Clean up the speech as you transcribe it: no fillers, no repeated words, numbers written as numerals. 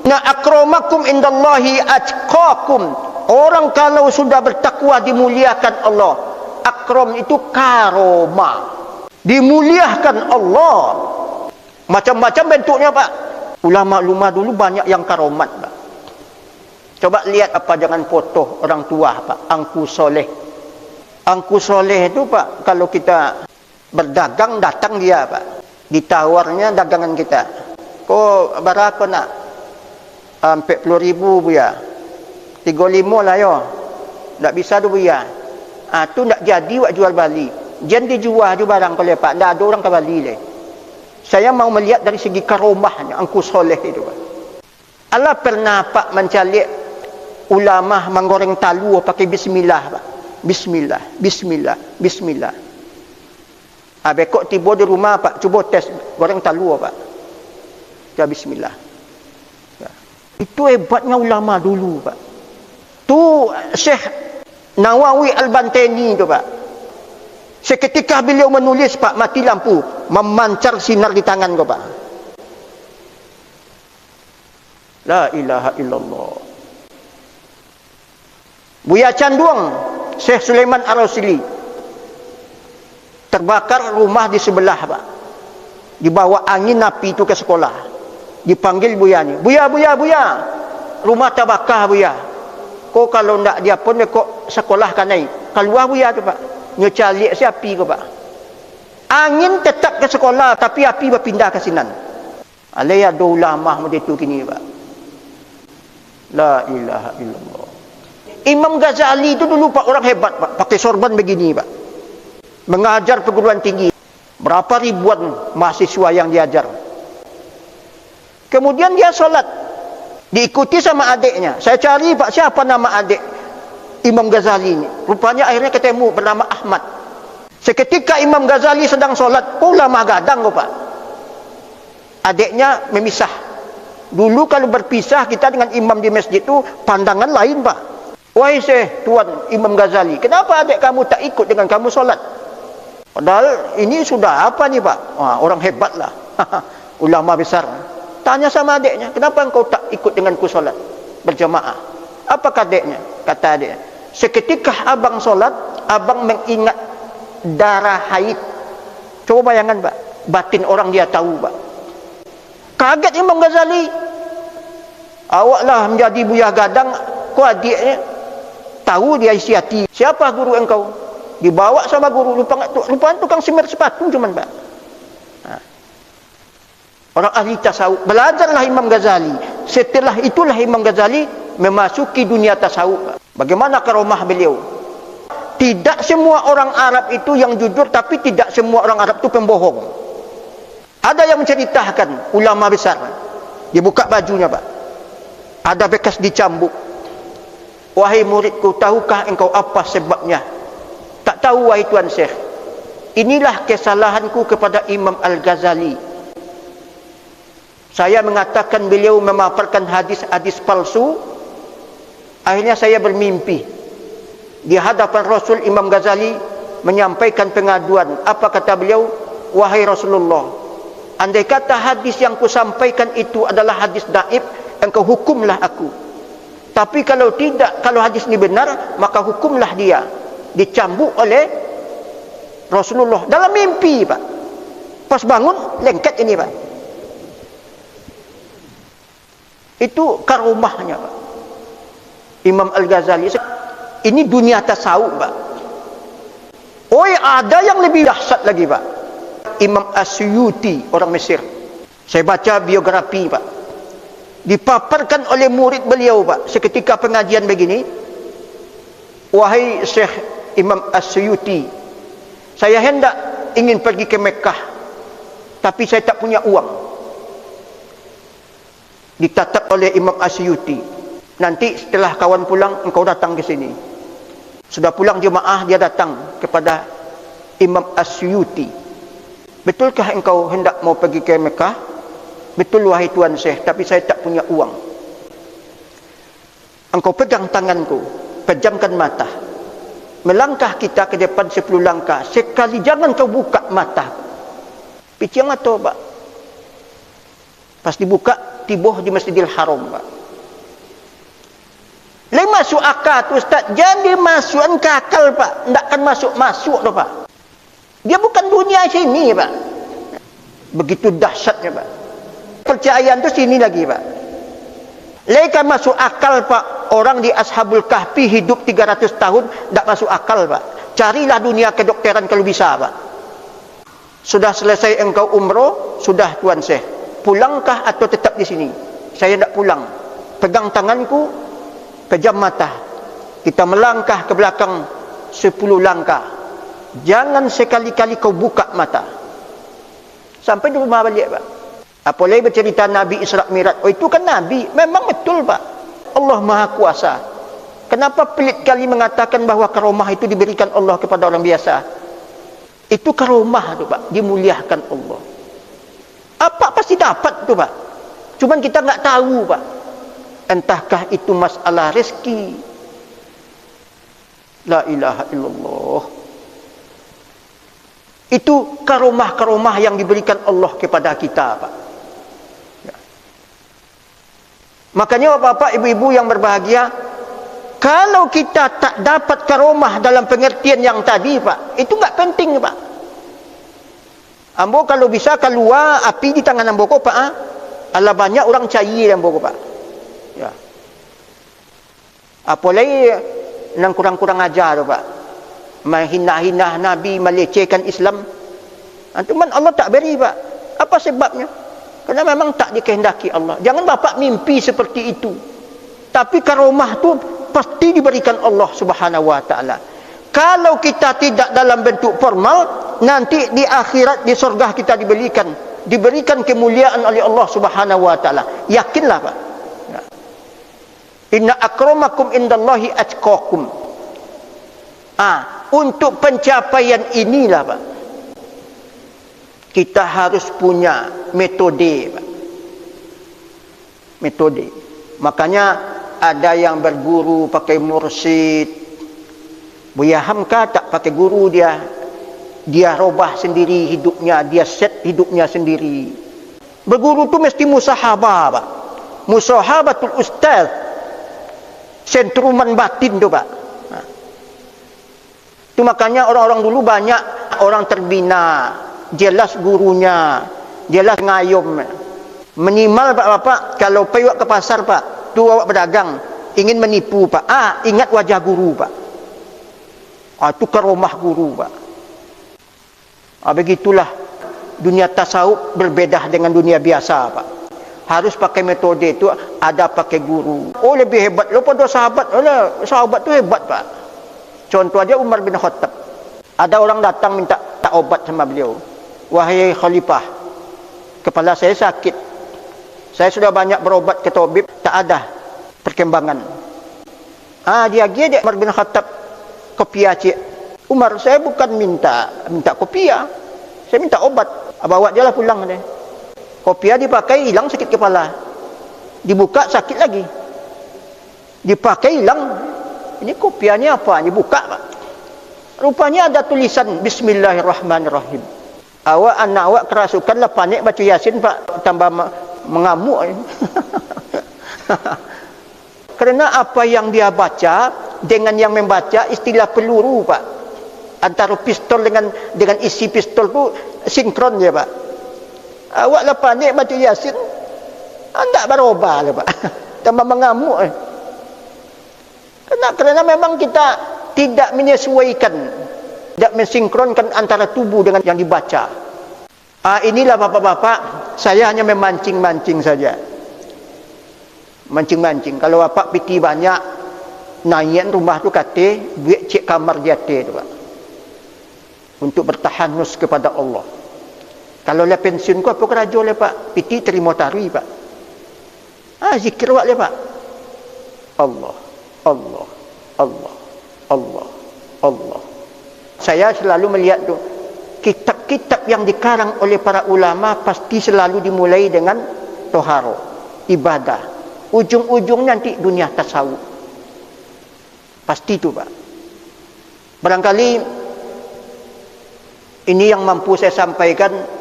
Na akramakum indallahi atqakum. Orang kalau sudah bertakwa dimuliakan Allah. Akram itu karomah, dimuliakan Allah. Macam-macam bentuknya Pak. Ulama-ulama dulu banyak yang karomat Pak. Coba lihat apa, jangan foto orang tua Pak. Angku soleh. Angku soleh itu Pak, kalau kita berdagang datang dia Pak. Ditawarnya dagangan kita. Kok berapa nak? 40.000 buya. 35 lah yo. Tak bisa tu buya. Tu nak jadi wak jual balik. Jen dijual je barang kalau Pak. Tak ada orang ke Bali le. Saya mau melihat dari segi karomahnya angku soleh itu Pak. Allah pernah Pak mencalik ulama menggoreng talu pakai bismillah Pak. Bismillah, bismillah, bismillah. Bekok tiba di rumah Pak, cuba tes goreng talu Pak. Ya bismillah. Ya. Itu hebatnya ulama dulu Pak. Tu Syekh Nawawi Al-Bantani tu Pak. Seketika beliau menulis Pak, mati lampu, memancar sinar di tangan kau Pak. La ilaha illallah. Buya Canduang, Syekh Sulaiman Ar-Rasili, terbakar rumah di sebelah Pak. Dibawa angin api itu ke sekolah. Dipanggil buya ni. Buya, buya, buya. Rumah terbakar buya. Kok kalau ndak dia pun kok sekolah kan naik. Keluar buya tu Pak. Nyecalik si api ko Pak. Angin tetap ke sekolah tapi api berpindah ke sinan. Alaya do ulama macam itu kini Pak. La ilaha illallah. Imam Ghazali itu dulu Pak orang hebat Pak. Pakai sorban begini Pak. Mengajar perguruan tinggi. Berapa ribuan mahasiswa yang diajar. Kemudian dia solat. Diikuti sama adiknya. Saya cari Pak, siapa nama adik Imam Ghazali ini. Rupanya akhirnya ketemu bernama Ahmad. Seketika Imam Ghazali sedang solat. Ulama gadang Pak. Adiknya memisah. Dulu kalau berpisah kita dengan imam di masjid itu pandangan lain Pak. Wahai Syekh Tuan Imam Ghazali, kenapa adik kamu tak ikut dengan kamu solat? Padahal ini sudah apa nih Pak? Wah, orang hebat lah. Ulama besar. Tanya sama adiknya, kenapa engkau tak ikut denganku solat berjamaah? Apa adiknya? Kata adiknya, seketika abang solat, abang mengingat darah haid. Coba bayangkan Pak, batin orang dia tahu Pak. Kaget Imam Ghazali. Awaklah menjadi buyah gadang, kau adiknya tahu dia isi hati. Siapa guru engkau? Dibawa sama guru, rupanya tukang semir sepatu cuman Pak. Orang ahli tasawuf. Belajarlah Imam Ghazali. Setelah itulah Imam Ghazali memasuki dunia tasawuf. Bagaimana karomah beliau? Tidak semua orang Arab itu yang jujur, tapi tidak semua orang Arab itu pembohong. Ada yang menceritakan ulama besar. Dia buka bajunya Pak. Ada bekas dicambuk. Wahai muridku, tahukah engkau apa sebabnya? Tak tahu wahai Tuan Syekh. Inilah kesalahanku kepada Imam Al-Ghazali. Saya mengatakan beliau memaparkan hadis-hadis palsu. Akhirnya saya bermimpi. Di hadapan Rasul, Imam Ghazali menyampaikan pengaduan. Apa kata beliau? Wahai Rasulullah, andai kata hadis yang kusampaikan itu adalah hadis daib, engkau hukumlah aku. Tapi kalau tidak, kalau hadis ini benar, maka hukumlah dia. Dicambuk oleh Rasulullah dalam mimpi Pak. Pas bangun, lengket ini Pak. Itu karomahnya Pak. Imam Al-Ghazali. Ini dunia tasawuf Pak. Oh, ada yang lebih dahsyat lagi Pak. Imam Asyuyuti, orang Mesir. Saya baca biografi Pak. Dipaparkan oleh murid beliau Pak. Seketika pengajian begini. Wahai Syekh Imam Asyuyuti, saya hendak ingin pergi ke Mekah, tapi saya tak punya uang. Ditatap oleh Imam Asyuyuti, nanti setelah kawan pulang engkau datang ke sini. Sudah pulang jemaah, dia datang kepada Imam Asyuyuti. Betulkah engkau hendak mau pergi ke Mekah? Betul wahai Tuan Syekh, tapi saya tak punya uang. Engkau pegang tanganku, pejamkan mata. Melangkah kita ke depan 10 langkah. Sekali jangan kau buka mata. Picing mata Pak. Pas dibuka, tibuh di Masjidil Haram, Pak. Lain masuk akal tu Ustaz. Jadi masuk ke akal, Pak. Tak akan masuk tu, Pak. Dia bukan dunia sini, Pak. Begitu dahsyatnya, Pak. Percayaan tu sini lagi, Pak. Lain kan masuk akal, Pak. Orang di Ashabul Kahfi hidup 300 tahun, tak masuk akal, Pak. Carilah dunia kedokteran kalau bisa, Pak. Sudah selesai engkau umroh, sudah Tuan Syekh. Pulangkah atau tetap di sini? Saya tak pulang. Pegang tanganku, pejam mata. Kita melangkah ke belakang 10 langkah. Jangan sekali-kali kau buka mata. Sampai di rumah balik, Pak. Apalagi bercerita Nabi Isra Mi'raj. Oh, itu kan Nabi. Memang betul, Pak. Allah Maha Kuasa. Kenapa pelit kali mengatakan bahawa karomah itu diberikan Allah kepada orang biasa? Itu karomah tu, Pak. Dimuliakan Allah. Apa pasti dapat tu, Pak. Cuman kita tak tahu, Pak. Entahkah itu masalah rezeki. La ilaha illallah. Itu karomah-karomah yang diberikan Allah kepada kita, Pak. Ya. Makanya bapak, ibu-ibu yang berbahagia, kalau kita tak dapat karomah dalam pengertian yang tadi, Pak, itu tak penting, Pak. Ambo kalau bisa keluar api di tangan ambo kok, Pak. Alah banyak orang cair ambo kok, Pak. Ya. Apalagi yang kurang-kurang ajar tu, Pak. Menghina-hina Nabi, melecehkan Islam. Cuman Allah tak beri, Pak. Apa sebabnya? Kerana memang tak dikehendaki Allah. Jangan bapak mimpi seperti itu. Tapi karomah tu pasti diberikan Allah Subhanahu Wa Taala. Kalau kita tidak dalam bentuk formal, nanti di akhirat, di surga kita diberikan kemuliaan oleh Allah Subhanahu Wa Taala. Yakinlah, Pak. Ya. Inna akramakum indallahi atqakum. Untuk pencapaian inilah, Pak, kita harus punya metode, Pak. Metode. Makanya ada yang berguru pakai mursyid. Buya Hamka tak pakai guru dia. Dia robah sendiri hidupnya, dia set hidupnya sendiri. Berguru tu mesti musahabah, Pak. Musahabatul ustaz. Sentruman batin tu, Pak. Itu makanya orang-orang dulu banyak orang terbina. Jelas gurunya, jelas ngayum. Minimal, Pak Bapak, kalau pergi ke pasar, Pak, tu awak berdagang, ingin menipu, Pak. Ingat wajah guru, Pak. Itu karomah guru, Pak. Begitulah dunia tasawuf berbeda dengan dunia biasa, Pak. Harus pakai metode itu, ada pakai guru. Oh, lebih hebat lo pada sahabat. Sahabat tu hebat, Pak. Contoh aja Umar bin Khattab. Ada orang datang minta tak obat sama beliau. Wahai khalifah, kepala saya sakit. Saya sudah banyak berobat ke tabib, tak ada perkembangan. Dia Umar bin Khattab kopiah, cik. Umar, saya bukan minta kopiah. Saya minta obat. Bawa dia lah pulang deh. Kopiah dipakai, hilang sakit kepala. Dibuka, sakit lagi. Dipakai, hilang. Ini kopiahnya apa? Dibuka, Pak. Rupanya ada tulisan Bismillahirrahmanirrahim. Anak awak kerasukanlah, panik baca Yasin, Pak. Tambah mengamuk. Kerana apa yang dia baca dengan yang membaca istilah peluru, Pak. Antara pistol dengan isi pistol tu sinkron je, Pak. Awaklah panik baca Yasin, tak berubah lah, Pak. Tambah mengamuk. Kerana memang kita tidak menyesuaikan, tidak mensinkronkan antara tubuh dengan yang dibaca. Inilah bapak-bapak, saya hanya memancing-mancing saja. Mancing-mancing. Kalau bapak piti banyak, naik rumah tu kata, buat cek kamar jatuh tu, Pak. Untuk bertahanus kepada Allah. Kalau lah pensiun ku apa keraja lah, Pak? Piti terima tarwi, Pak. Zikir wak lah, Pak. Allah, Allah, Allah, Allah, Allah. Saya selalu melihat tu, kitab-kitab yang dikarang oleh para ulama pasti selalu dimulai dengan toharo, ibadah. Ujung-ujung nanti dunia tasawuf. Pasti tu, Pak. Barangkali ini yang mampu saya sampaikan.